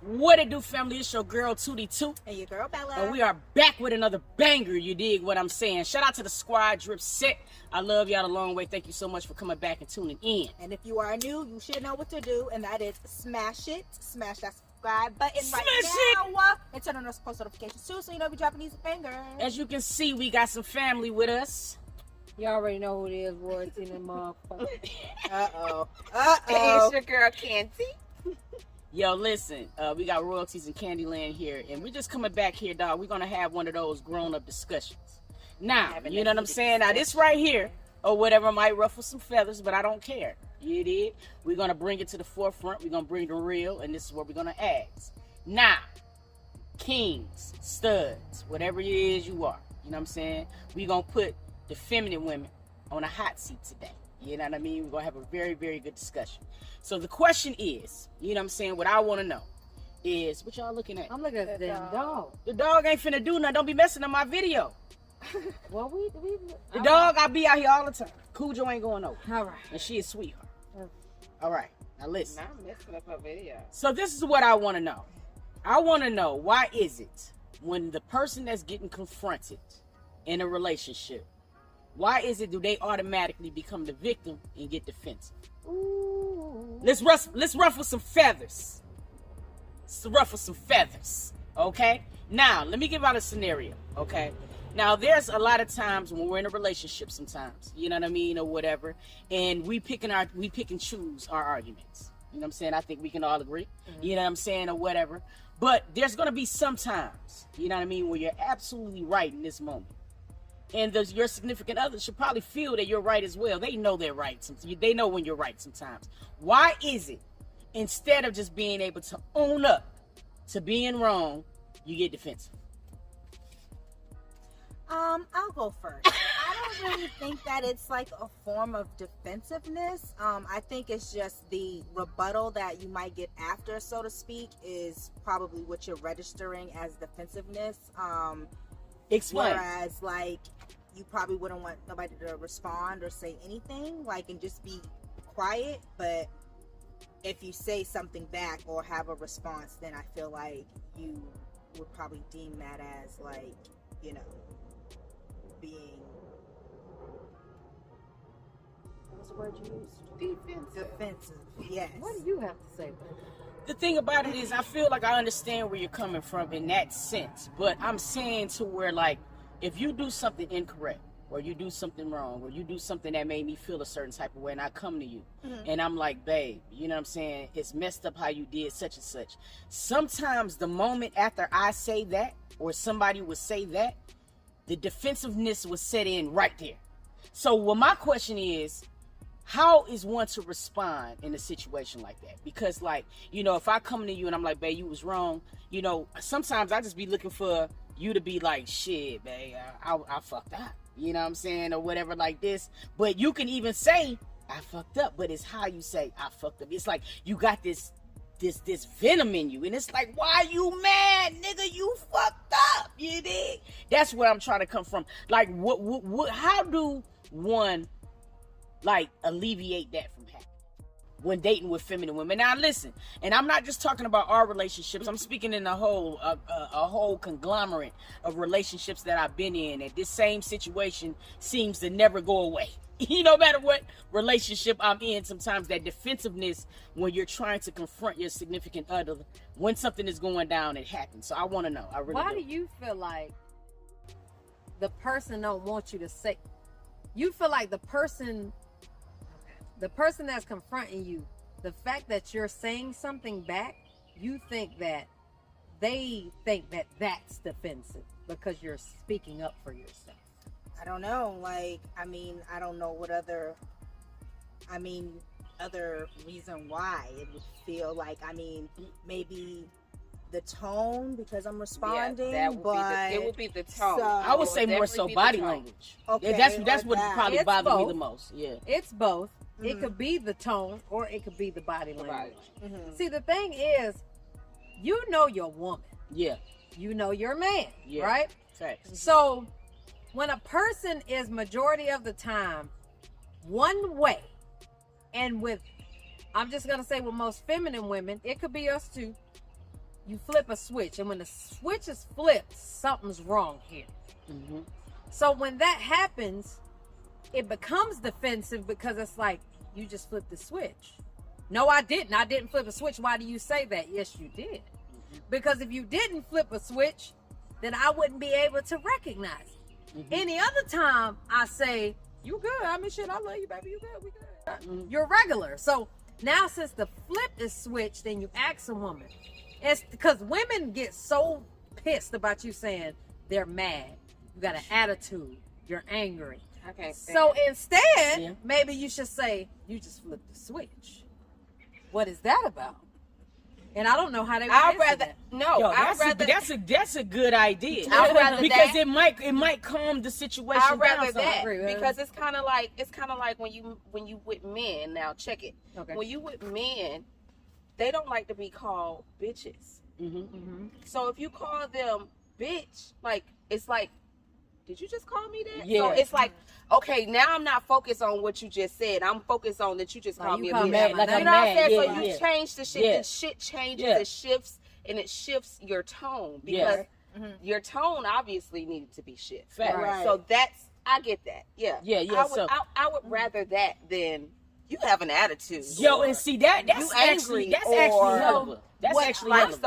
What it do, family? It's your girl Tootie Toot. And your girl Bella. And we are back with another banger, you dig what I'm saying? Shout out to the squad, Drip Set. I love y'all the long way. Thank you so much for coming back and tuning in. And if you are new, you should know what to do, and that is smash it. Smash that subscribe button Smash right now. And turn on those post notifications too, so you know we dropping these bangers. As you can see, we got some family with us. You already know who it is, royalty and motherfucker. Uh-oh. It's your girl, Canty. Yo, listen, we got royalties in Candyland here, and we're just coming back here, dog. We're going to have one of those grown-up discussions. Now, you know what I'm saying? Now, this right here, or whatever, might ruffle some feathers, but I don't care. You did? We're going to bring it to the forefront. We're going to bring the real, and this is what we're going to ask. Now, kings, studs, whatever it is you are, you know what I'm saying? We're going to put the feminine women on a hot seat today. You know what I mean? We're going to have a very, very good discussion. So the question is, you know what I'm saying, what I want to know is, what y'all looking at? I'm looking at the dog. The dog ain't finna do nothing. Don't be messing up my video. Well, the dog, I be out here all the time. Cujo ain't going over. All right. And she a sweetheart. All right. Now listen. I'm messing up her video. So this is what I want to know. I want to know, why is it when the person that's getting confronted in a relationship, why is it do they automatically become the victim and get defensive? Ooh. Let's ruffle some feathers. Let's ruffle some feathers. Okay? Now, let me give out a scenario. Okay? Now, there's a lot of times when we're in a relationship sometimes, you know what I mean, or whatever, and we pick and choose our arguments. You know what I'm saying? I think we can all agree. Mm-hmm. You know what I'm saying, or whatever. But there's going to be some times, you know what I mean, where you're absolutely right in this moment. And your significant other should probably feel that you're right as well. They know they're right. They know when you're right sometimes. Why is it, instead of just being able to own up to being wrong, you get defensive? I'll go first. I don't really think that it's like a form of defensiveness. I think it's just the rebuttal that you might get after, so to speak, is probably what you're registering as defensiveness. Explain. Whereas, like, you probably wouldn't want nobody to respond or say anything, like, and just be quiet. But if you say something back or have a response, then I feel like you would probably deem that as, like, you know, being, What was the word you used? defensive. Yes. What do you have to say about that? The thing about it is, I feel like I understand where you're coming from in that sense, but I'm saying to where, like, if you do something incorrect, or you do something wrong, or you do something that made me feel a certain type of way, and I come to you, and I'm like, babe, you know what I'm saying, it's messed up how you did such and such. Sometimes the moment after I say that, or somebody would say that, the defensiveness was set in right there. So what my question is, how is one to respond in a situation like that? Because, like, you know, if I come to you and I'm like, babe, you was wrong, you know, sometimes I just be looking for you to be like, shit, babe, I fucked up, you know what I'm saying, or whatever like this. But you can even say, I fucked up, but it's how you say, I fucked up. It's like you got this venom in you, and it's like, why you mad, nigga? You fucked up, you dig? That's where I'm trying to come from. Like, what how do one, like, alleviate that from happening when dating with feminine women? Now listen, and I'm not just talking about our relationships, I'm speaking in a whole conglomerate of relationships that I've been in, and this same situation seems to never go away. No matter what relationship I'm in, sometimes that defensiveness, when you're trying to confront your significant other, when something is going down, it happens. So I want to know. I really Why do you feel like the person don't want you to say? You feel like the person that's confronting you, the fact that you're saying something back, you think that they think that that's defensive because you're speaking up for yourself. I don't know. Like, I mean, I don't know what other reason why it would feel like, I mean, maybe the tone, because I'm responding, it would be the tone. So, I would say more so body language. Okay, Yeah, that's what probably It's bothered me both. the most. Yeah. It's both. It could be the tone or it could be the body language. See, the thing is, you know your woman. Yeah. You know your man, Yeah. right? Facts. So when a person is majority of the time one way, and with, I'm just going to say with most feminine women, it could be us too, you flip a switch, and when the switch is flipped, something's wrong here. Mm-hmm. So when that happens, it becomes defensive because it's like, you just flipped the switch. No, I didn't. I didn't flip a switch. Why do you say that? Yes, you did. Because if you didn't flip a switch, then I wouldn't be able to recognize it. Mm-hmm. Any other time I say, you good. I mean, shit, I love you, baby. You good. We good. Mm-hmm. You're regular. So now since the flip is switched, then you ask a woman. It's because women get so pissed about you saying they're mad. You got an attitude. You're angry. Okay. So instead, maybe you should say, you just flipped the switch. What is that about? And I don't know how they would answer that. That's a good idea. I'd rather because that. it might calm the situation I'd rather down. that because it's kind of like when you with men. Now check it. Okay. When you with men, they don't like to be called bitches. Mm-hmm. Mm-hmm. So if you call them bitch, like it's like, did you just call me that? Yeah. So it's like, okay, now I'm not focused on what you just said. I'm focused on that you just called me a bitch. Like you know what I'm saying? So you change the shit. The shit changes. It shifts, and it shifts your tone because your tone obviously needed to be shifted. Right. So I get that. Yeah. Yeah. I would rather that than you have an attitude. Yo, and see that's actually hella. That's actually hella. So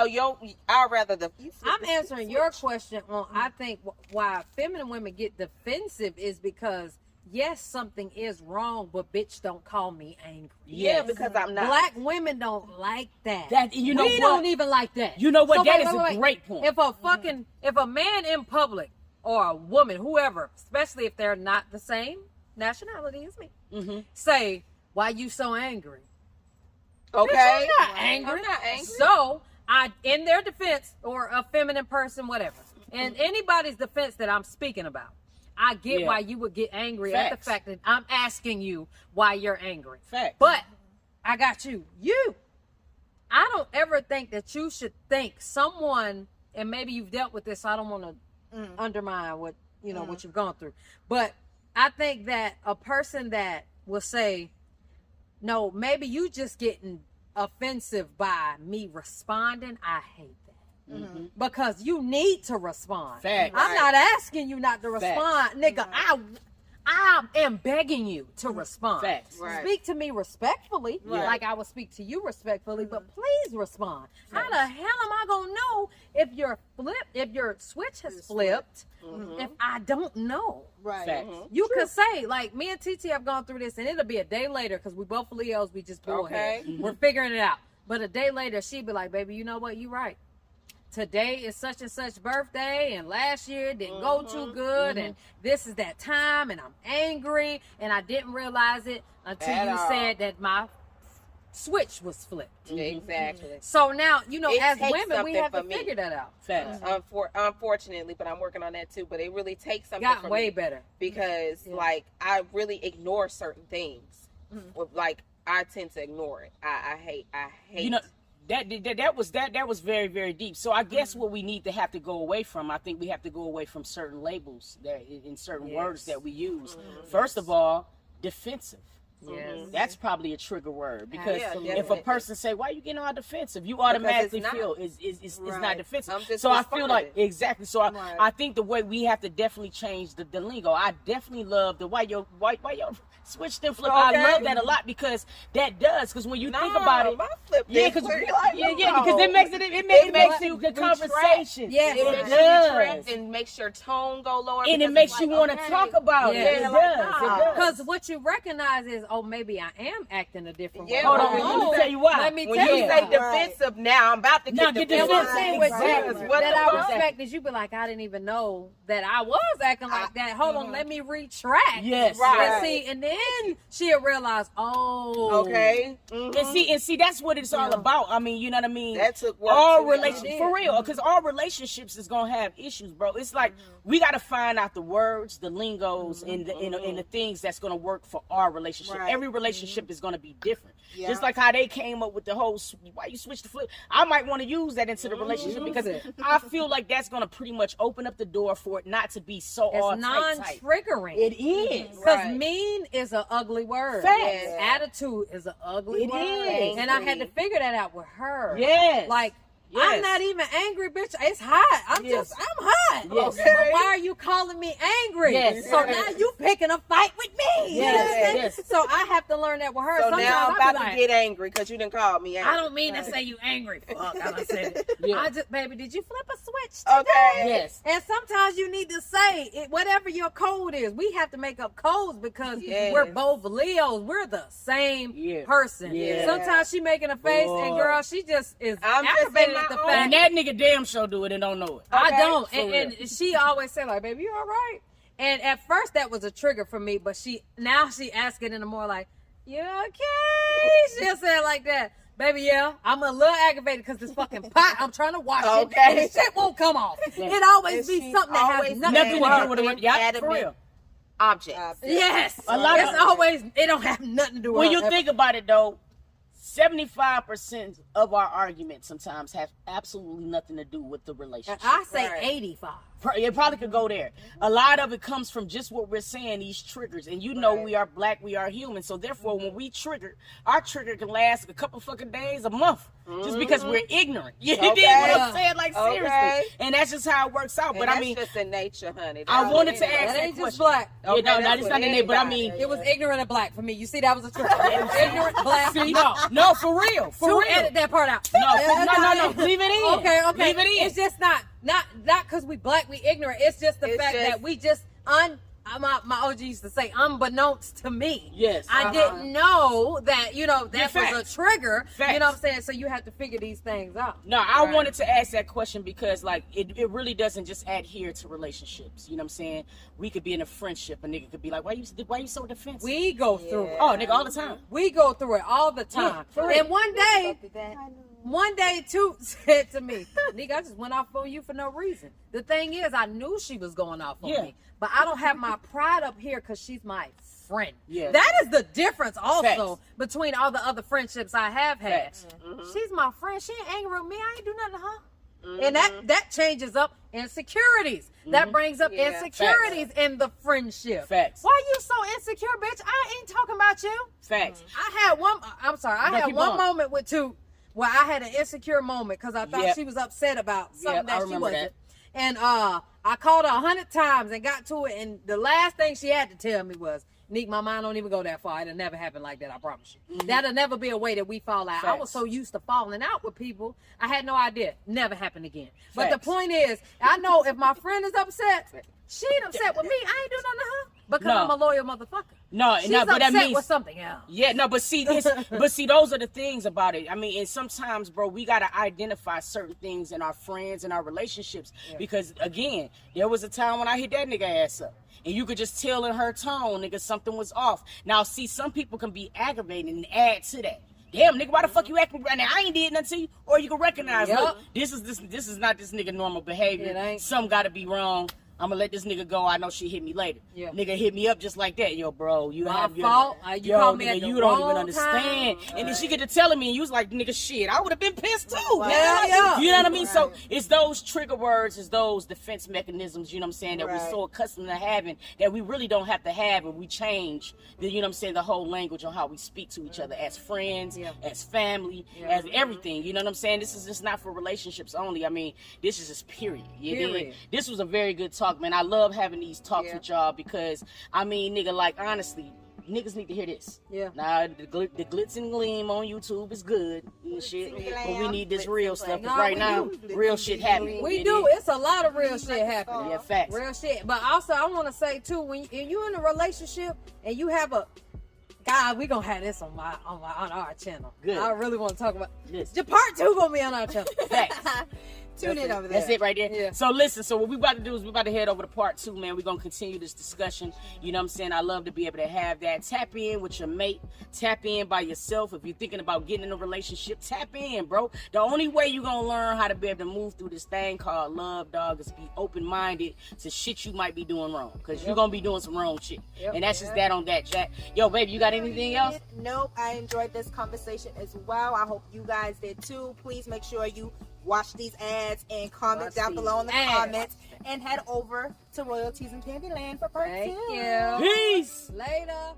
I'd rather I'm answering your question on, I think why feminine women get defensive is because, yes, something is wrong, but bitch, don't call me angry. Yeah, because I'm not. Black women don't like that. We don't even like that. You know what? So That is a great point. If a man in public or a woman, whoever, especially if they're not the same nationality as me, say, why you so angry? Okay. Bitch, I'm not angry. I'm not angry. So in their defense, or a feminine person, whatever, in anybody's defense that I'm speaking about, I get why you would get angry at the fact that I'm asking you why you're angry. Fact. But I got you. I don't ever think that you should think someone, and maybe you've dealt with this, so I don't want to undermine what what you've gone through, but I think that a person that will say, no, maybe you just getting offensive by me responding, I hate that. Mm-hmm. Because you need to respond. Fact. I'm not asking you not to respond. Fact. Nigga, I am begging you to respond. Facts. Right. Speak to me respectfully, like I would speak to you respectfully, but please respond. How the hell am I gonna know if your switch has flipped if I don't know? Right. You could say, like, me and TT have gone through this, and it'll be a day later because we both Leos. We just bullhead. We're figuring it out. But a day later, she'd be like, "Baby, you know what? You right. Today is such and such birthday, and last year didn't go too good, and this is that time, and I'm angry, and I didn't realize it until you said that my switch was flipped." Exactly. So now, as takes women, we have to for me. figure that out. Facts. Unfortunately, but I'm working on that too. But it really takes something Got for way me better because, like, I really ignore certain things. Like, I tend to ignore it. I hate. That was very, very deep. So I guess what we need to have to go away from, I think we have to go away from certain labels that in certain words that we use. First of all, defensive. Yes. That's probably a trigger word because if a person say, "Why are you getting all defensive?" you automatically feel it's not defensive. So I feel like exactly. So I think the way we have to definitely change the lingo. I definitely love the why your switch then flip. I love that a lot because that does when you think about it, because it makes you the conversation. Yes, it does, and makes your tone go lower, and it makes you want to talk about it. It does. Because what you recognize is, oh, maybe I am acting a different way. Hold on, let me tell you why. When you say defensive, now I'm about to get defensive. That I respect is you be like, I didn't even know that I was acting like that. Hold on, let me retract. Yes, And then she'll realize, okay. And see, that's what it's all about. I mean, you know what I mean? That took work. All relationships, for real, because all relationships is gonna have issues, bro. It's like we gotta find out the words, the lingos, and the things that's gonna work for our relationship. Right. Every relationship is gonna be different. Just like how they came up with the whole why you switch the flip. I might want to use that into the relationship because I feel like that's gonna pretty much open up the door for it not to be so it's non-triggering. It is because mean is an ugly word. Attitude is an ugly word. It is, and I had to figure that out with her. Yes, like I'm not even angry, bitch. It's hot. I'm hot. Yes. Okay. But why are you calling me angry? Yes. So now you picking a fight with me. Yes. So I have to learn that with her. So Sometimes now I'm I about be to like, get angry because you didn't call me angry. I don't mean to say you angry. Fuck, I done said it. Yeah. I just, baby, did you flip a switch today? Okay. Yes. And sometimes you need to say it, whatever your code is. We have to make up codes because we're both Leos. We're the same person. Yeah. Sometimes she making a face, and girl, she just is aggravated at the fact. And that nigga damn sure do it and don't know it. I don't. For And she always say like, baby, you all right? And at first that was a trigger for me, but now she asks it in a more like, you okay? She'll say it like that. Baby, yeah, I'm a little aggravated because this fucking pot, I'm trying to wash it. And the shit won't come off. It always be something that has nothing to do with it. Yeah, for real. Object. Yes. It don't have nothing to do with When you think about it though, 75% of our arguments sometimes have absolutely nothing to do with the relationship. I say 85. It probably could go there. A lot of it comes from just what we're saying, these triggers. And you know we are black, we are human. So therefore, when we trigger, our trigger can last a couple fucking days, a month. Just because we're ignorant. You dig what I'm saying? Like, seriously. And that's just how it works out. But I mean, that's just in nature, honey. I wanted to ask that ain't that just question. black. Yeah, no, it's not in there, but I mean, it was ignorant and black for me. You see, that was a trigger. It was ignorant, black. See, no, for real. Edit that part out. No. Leave it in. Okay. Leave it in. It's just not because we black, we ignorant. It's just the fact that we just my OG used to say, unbeknownst to me. Yes. I didn't know that, that was a trigger. Facts. You know what I'm saying? So you have to figure these things out. No, I wanted to ask that question because, like, it really doesn't just adhere to relationships. You know what I'm saying? We could be in a friendship. A nigga could be like, why you so defensive? We go through it. Oh, nigga, all the time. We go through it all the time. And one day, Toot said to me, nigga, I just went off on you for no reason. The thing is, I knew she was going off on me. But I don't have my pride up here because she's my friend. Yeah. That is the difference also between all the other friendships I have had. She's my friend. She ain't angry with me. I ain't do nothing to her. And that changes up insecurities. That brings up insecurities in the friendship. Facts. Why you so insecure, bitch? I ain't talking about you. Facts. I had one moment with Toot where I had an insecure moment because I thought she was upset about something that she wasn't. And I called her 100 times and got to it, and the last thing she had to tell me was, Nick, my mind don't even go that far. It'll never happen like that, I promise you. That'll never be a way that we fall out. I was so used to falling out with people, I had no idea. Never happened again. But the point is, I know if my friend is upset, she ain't upset with me. I ain't do nothing to her because I'm a loyal motherfucker. She's but that means with something else. Yeah, no, but see, those are the things about it. I mean, and sometimes, bro, we gotta identify certain things in our friends and our relationships because, again, there was a time when I hit that nigga ass up, and you could just tell in her tone, nigga, something was off. Now, see, some people can be aggravated and add to that. Damn, nigga, why the fuck you acting right now? I ain't did nothing to you. Or you can recognize, look, this is not this nigga normal behavior. Something gotta be wrong. I'm gonna let this nigga go. I know she hit me later. Nigga hit me up just like that. Yo, bro, you have your fault. You called me at the wrong don't even understand. Time. And then she get to telling me, and you was like, nigga, shit, I would have been pissed too. You know what I mean? So it's those trigger words, it's those defense mechanisms, you know what I'm saying, that we're so accustomed to having that we really don't have to have, and we change the, you know what I'm saying, the whole language on how we speak to each other as friends, as family, as everything. You know what I'm saying? This is just not for relationships only. I mean, this is just period. This was a very good talk, man. I love having these talks with y'all because, I mean, nigga, like, honestly, niggas need to hear this. Now, the glitz and gleam on YouTube is good and shit, but we need this real stuff because right now, real shit happening. We do. It's a lot of real shit happening. Yeah, facts. Real shit. But also, I want to say, too, when you're in a relationship and you have a... God, we gonna have this on our channel. Good. I really want to talk about this. The part 2 gonna be on our channel. Facts. Tune in over there. That's it right there. Yeah. So listen, so what we about to do is we about to head over to part 2, man. We're going to continue this discussion. You know what I'm saying? I love to be able to have that. Tap in with your mate. Tap in by yourself. If you're thinking about getting in a relationship, tap in, bro. The only way you're going to learn how to be able to move through this thing called love, dog, is be open-minded to shit you might be doing wrong. Because you're going to be doing some wrong shit. And that's just that on that, Jack. Yo, baby, you got anything else? Nope. I enjoyed this conversation as well. I hope you guys did too. Please make sure you watch these ads and comment down below in the comments and head over to Royalties in Candyland for part 2. Thank you. Peace. Later.